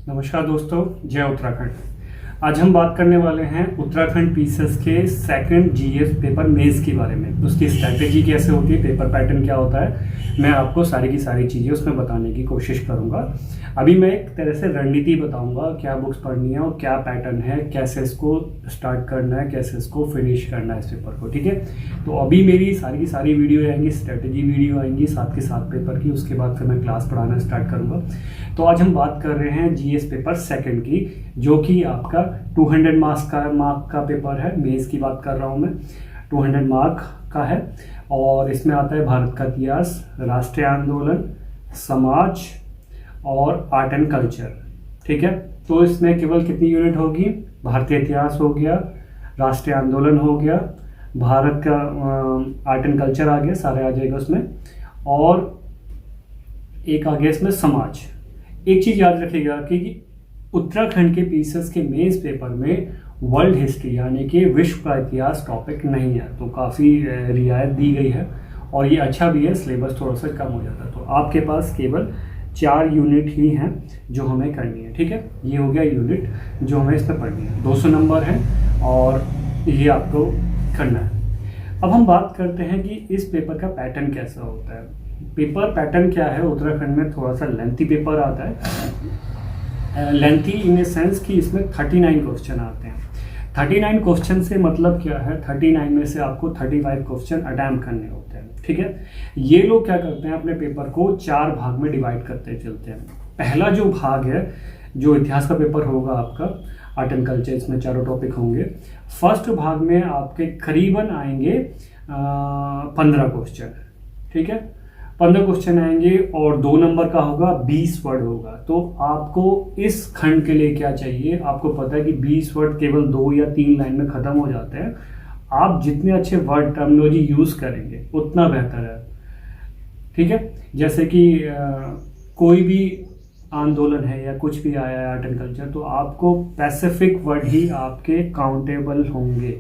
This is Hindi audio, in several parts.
नमस्कार दोस्तों, जय उत्तराखंड। आज हम बात करने वाले हैं उत्तराखंड पीसीएस के सेकंड जीएस पेपर मेंस के बारे में। उसकी स्ट्रैटेजी कैसे होती है, पेपर पैटर्न क्या होता है, मैं आपको सारी की सारी चीज़ें उसमें बताने की कोशिश करूंगा। अभी मैं एक तरह से रणनीति बताऊंगा, क्या बुक्स पढ़नी है और क्या पैटर्न है, कैसे इसको स्टार्ट करना है, कैसे इसको फिनिश करना है इस पेपर को। ठीक है, तो अभी मेरी सारी की सारी वीडियो आएंगी, स्ट्रैटेजी वीडियो आएंगी साथ के साथ पेपर की। उसके बाद फिर मैं क्लास पढ़ाना स्टार्ट करूंगा। तो आज हम बात कर रहे हैं जीएस पेपर सेकंड की, जो कि आपका 200 मार्क का पेपर है। मेंस की बात कर रहा हूं मैं, 200 मार्क का है। और इसमें आता है भारत का इतिहास, राष्ट्रीय आंदोलन, समाज और आर्ट एंड कल्चर। ठीक है, तो इसमें केवल कितनी यूनिट होगी? भारतीय इतिहास हो गया, राष्ट्रीय आंदोलन हो गया, भारत का आर्ट एंड कल्चर आ गया, सारे आ जाएगा उसमें, और एक आ गया इसमें समाज। एक चीज याद रखिएगा कि उत्तराखंड के पीसीएस के मेंस पेपर में वर्ल्ड हिस्ट्री यानी कि विश्व का इतिहास टॉपिक नहीं है, तो काफ़ी रियायत दी गई है और ये अच्छा भी है, सिलेबस थोड़ा सा कम हो जाता है। तो आपके पास केवल 4 यूनिट ही हैं जो हमें करनी है। ठीक है, ये हो गया यूनिट जो हमें इसमें पढ़नी है। 200 नंबर हैं और ये आपको करना है। अब हम बात करते हैं कि इस पेपर का पैटर्न कैसा होता है। पेपर पैटर्न क्या है, उत्तराखंड में थोड़ा सा लेंथी पेपर आता है। लेंथी इन ए सेंस कि इसमें 39 क्वेश्चन आते हैं। 39 क्वेश्चन से मतलब क्या है, 39 में से आपको 35 क्वेश्चन अटैम्प्ट करने होते हैं। ठीक है, ये लोग क्या करते हैं, अपने पेपर को 4 भाग में डिवाइड करते चलते हैं। पहला जो भाग है, जो इतिहास का पेपर होगा आपका, आर्ट एंड कल्चर, इसमें चारों टॉपिक होंगे। फर्स्ट भाग में आपके करीबन आएंगे 15 क्वेश्चन। ठीक है, 15 क्वेश्चन आएंगे और 2 नंबर का होगा, 20 वर्ड होगा। तो आपको इस खंड के लिए क्या चाहिए, आपको पता है कि 20 वर्ड केवल 2 या 3 लाइन में खत्म हो जाते हैं। आप जितने अच्छे वर्ड टर्मिनोलॉजी यूज करेंगे उतना बेहतर है। ठीक है, जैसे कि कोई भी आंदोलन है या कुछ भी आया है आर्ट एंड कल्चर, तो आपको स्पेसिफिक वर्ड ही आपके काउंटेबल होंगे,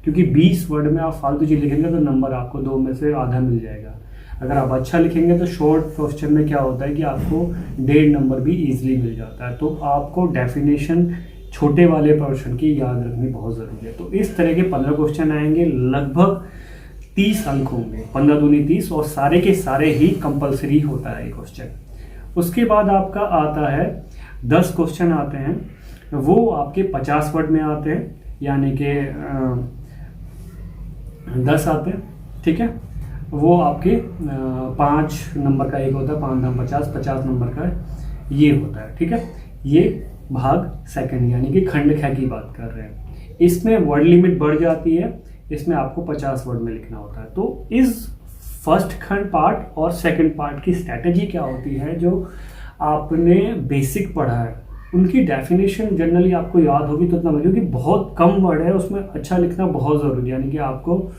क्योंकि 20 वर्ड में आप फालतू चीज लिखेंगे तो नंबर आपको 2 में से आधा मिल जाएगा। अगर आप अच्छा लिखेंगे तो शॉर्ट क्वेश्चन में क्या होता है कि आपको 1.5 नंबर भी इजीली मिल जाता है। तो आपको डेफिनेशन छोटे वाले पोर्शन की याद रखनी बहुत ज़रूरी है। तो इस तरह के 15 क्वेश्चन आएंगे, लगभग 30 अंक होंगे, 15 दूनी 30, और सारे के सारे ही कंपलसरी होता है ये क्वेश्चन। उसके बाद आपका आता है 10 क्वेश्चन आते हैं, वो आपके 50 वर्ड में आते हैं, यानी कि 10 आते हैं। ठीक है, वो आपके 5 नंबर का एक होता है, 5 दाम 50, 50 नंबर का ये होता है। ठीक है, ये भाग सेकंड यानी कि खंड ख की बात कर रहे हैं। इसमें वर्ड लिमिट बढ़ जाती है, इसमें आपको 50 वर्ड में लिखना होता है। तो इस फर्स्ट खंड पार्ट और सेकंड पार्ट की स्ट्रैटेजी क्या होती है, जो आपने बेसिक पढ़ा है उनकी डेफिनेशन जनरली आपको याद होगी तो इतना, क्योंकि बहुत कम वर्ड है उसमें, अच्छा लिखना बहुत ज़रूरी है। यानी कि आपको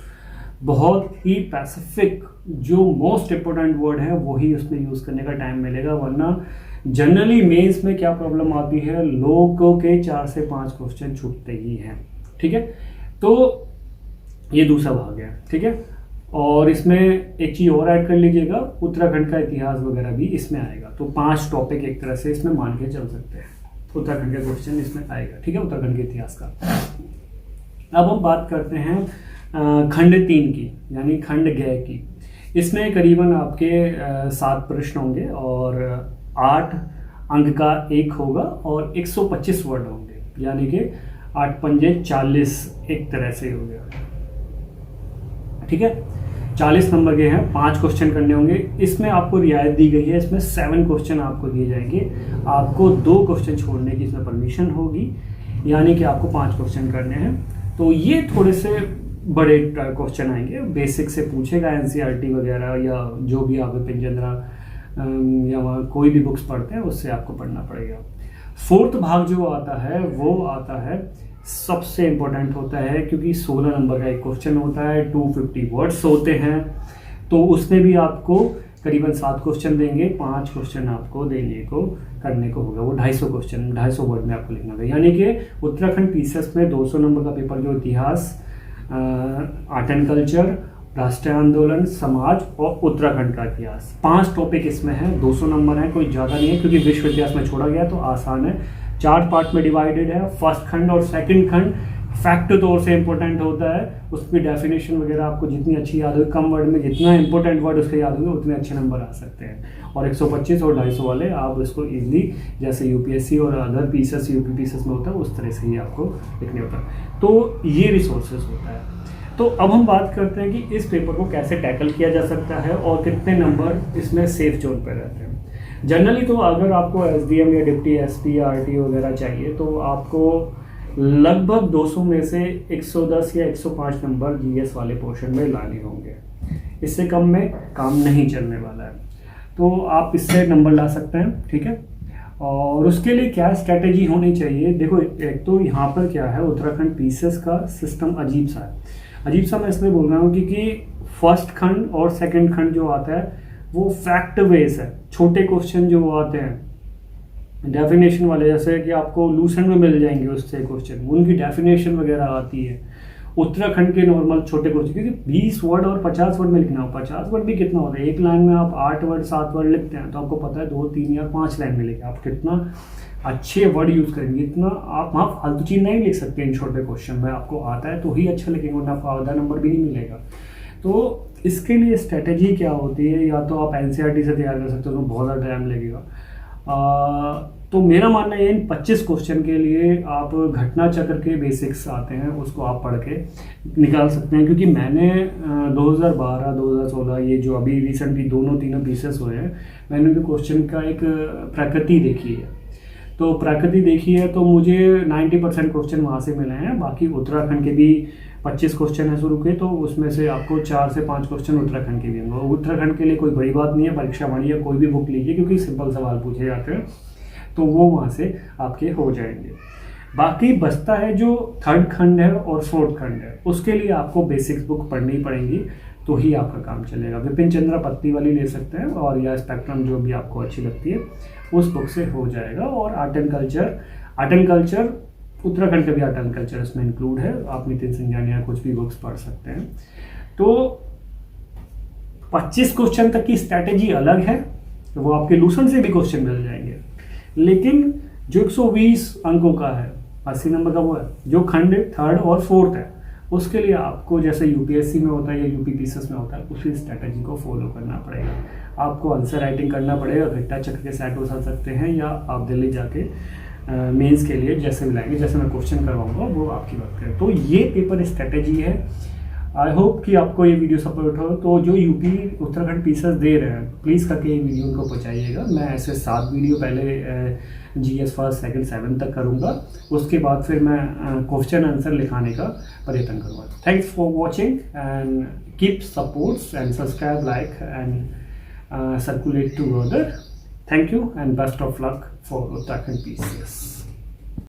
बहुत ही पैसिफिक जो मोस्ट इम्पोर्टेंट वर्ड है वही उसमें यूज़ करने का टाइम मिलेगा, वरना जनरली मेंस में क्या प्रॉब्लम आती है, लोगों के 4 से 5 क्वेश्चन छूटते ही हैं। ठीक है, तो ये दूसरा भाग है। ठीक है, और इसमें एक चीज़ और ऐड कर लीजिएगा, उत्तराखंड का इतिहास वगैरह भी इसमें आएगा। तो 5 टॉपिक एक तरह से इसमें मान के चल सकते हैं, उत्तराखंड का क्वेश्चन इसमें आएगा। ठीक है, उत्तराखंड के इतिहास का। अब हम बात करते हैं खंड 3 की, यानी खंड ग की। इसमें करीबन आपके 7 प्रश्न होंगे और 8 अंक का एक होगा और 125 वर्ड होंगे, यानी कि 8 पंजे 40 एक तरह से हो गया। ठीक है, 40 नंबर के हैं, 5 क्वेश्चन करने होंगे। इसमें आपको रियायत दी गई है, इसमें 7 क्वेश्चन आपको दिए जाएंगे। आपको 2 क्वेश्चन छोड़ने की इसमें परमिशन होगी, यानी कि आपको 5 क्वेश्चन करने हैं। तो ये थोड़े से बड़े क्वेश्चन आएंगे, बेसिक से पूछेगा, एनसीईआरटी वगैरह या जो भी आप पिंजंद्रा या कोई भी बुक्स पढ़ते हैं उससे आपको पढ़ना पड़ेगा। 4th भाग जो आता है वो आता है सबसे इम्पोर्टेंट होता है, क्योंकि 16 नंबर का एक क्वेश्चन होता है, 250 वर्ड्स होते हैं। तो उसमें भी आपको करीबन 7 क्वेश्चन देंगे, 5 क्वेश्चन आपको देने को करने को होगा। वो 250 क्वेश्चन 250 वर्ड में आपको लिखना होगा। यानी कि उत्तराखंड पीसीएस में 200 नंबर का पेपर जो इतिहास, आर्ट एंड कल्चर राष्ट्रीय आंदोलन, समाज और उत्तराखंड का इतिहास। 5 टॉपिक इसमें हैं, 200 नंबर हैं, कोई ज़्यादा नहीं है क्योंकि विश्व इतिहास में छोड़ा गया तो आसान है। 4 पार्ट में डिवाइडेड है। फर्स्ट खंड और सेकंड खंड फैक्ट तौर से इंपॉर्टेंट होता है, उसकी डेफिनेशन वगैरह आपको जितनी अच्छी याद होगी, कम वर्ड में जितना इंपॉर्टेंट वर्ड उसके याद होंगे उतने अच्छे नंबर आ सकते हैं। और 125 और 250 वाले आप इसको इजीली जैसे यूपीएससी और अदर पीसेस यूपी पीसेस में होता है उस तरह से ही आपको लिखने होता है। तो ये रिसोर्सेज होता है। तो अब हम बात करते हैं कि इस पेपर को कैसे टैकल किया जा सकता है और कितने नंबर इसमें सेफ जोन पर रहते हैं। जनरली तो अगर आपको एसडीएम या डिप्टी एसपी या आरटी वगैरह चाहिए तो आपको लगभग 200 में से 110 या 105 नंबर जीएस वाले पोर्शन में लाने होंगे। इससे कम में काम नहीं चलने वाला है, तो आप इससे नंबर ला सकते हैं, ठीक है। और उसके लिए क्या स्ट्रेटेजी होनी चाहिए, देखो एक तो यहाँ पर क्या है, उत्तराखंड पीसेस का सिस्टम अजीब सा है। अजीब सा मैं इसलिए बोल रहा हूँ क्योंकि फर्स्ट खंड और सेकंड खंड जो आता है वो फैक्ट बेस है। छोटे क्वेश्चन जो आते हैं डेफिनेशन वाले, जैसे कि आपको लूसेंट में मिल जाएंगे उससे क्वेश्चन, उनकी डेफिनेशन वगैरह आती है। उत्तराखंड के नॉर्मल छोटे क्वेश्चन, क्योंकि 20 वर्ड और 50 वर्ड में लिखना हो, 50 वर्ड भी कितना होता है, एक लाइन में आप 8 वर्ड 7 वर्ड लिखते हैं तो आपको पता है 2 3 या 5 लाइन में लिखे आप कितना अच्छे वर्ड यूज़ करेंगे, इतना आप वहाँ फालतू चीज़ नहीं लिख सकते इन छोटे क्वेश्चन में। आपको आता है तो ही अच्छा लिखेंगे, वरना आपको आधा नंबर भी नहीं मिलेगा। तो इसके लिए स्ट्रेटेजी क्या होती है, या तो आप एनसीईआरटी से तैयार कर सकते हो तो बहुत ज़्यादा टाइम लगेगा। तो मेरा मानना है इन 25 क्वेश्चन के लिए आप घटना चक्र के बेसिक्स आते हैं उसको आप पढ़ के निकाल सकते हैं। क्योंकि मैंने 2012 2016 ये जो अभी रिसेंटली दोनों तीनों पीसेस हुए हैं, मैंने भी क्वेश्चन का एक प्रकृति देखी है। तो प्रकृति देखी है तो मुझे 90% क्वेश्चन वहाँ से मिले हैं। बाकी उत्तराखंड के भी 25 क्वेश्चन है शुरू के, तो उसमें से आपको 4 से 5 क्वेश्चन उत्तराखंड के भी होंगे। उत्तराखंड के लिए कोई बड़ी बात नहीं है, परीक्षा वाणी या कोई भी बुक लीजिए क्योंकि सिंपल सवाल पूछे जाते हैं तो वो वहाँ से आपके हो जाएंगे। बाकी बचता है जो थर्ड खंड है और फोर्थ खंड है, उसके लिए आपको बेसिक्स बुक पढ़नी पड़ेंगी तो ही आपका काम चलेगा। विपिन चंद्र पत्ती वाली ले सकते हैं और या स्पेक्ट्रम जो भी आपको अच्छी लगती है उस बुक से हो जाएगा। और आर्ट एंड कल्चर उत्तराखंड का भी आर्ट एंड कल्चर इसमें इंक्लूड है, आप नितिन सिंघानिया या कुछ भी बुक्स पढ़ सकते हैं। तो 25 क्वेश्चन तक की स्ट्रैटेजी अलग है, तो वो आपके लूसेंट से भी क्वेश्चन मिल जाएंगे। लेकिन जो 120 अंकों का है, 80 नंबर का वो है जो खंड थर्ड और फोर्थ है, उसके लिए आपको जैसे यूपीएससी में होता है या यूपी पीसेस में होता है उसी स्ट्रैटेजी को फॉलो करना पड़ेगा। आपको आंसर राइटिंग करना पड़ेगा, घट्टा चक्र के सेट हो सकते हैं, या आप दिल्ली जाके मेंस के लिए जैसे मिलाएंगे, जैसे मैं क्वेश्चन करवाऊंगा वो आपकी बात करें। तो ये पेपर स्ट्रैटेजी है। आई होप कि आपको ये वीडियो सपोर्ट हो। तो जो यूपी उत्तराखंड पीसेस दे रहे हैं प्लीज़ करके ये वीडियो उनको पहुँचाइएगा। मैं ऐसे 7 वीडियो पहले जीएस फर्स्ट सेकंड 7 तक करूँगा, उसके बाद फिर मैं क्वेश्चन आंसर लिखाने का प्रयत्न करूँगा। Thanks for watching and keep supports and subscribe, like and circulate to other. Thank you and best of luck for Uttarakhand PCS.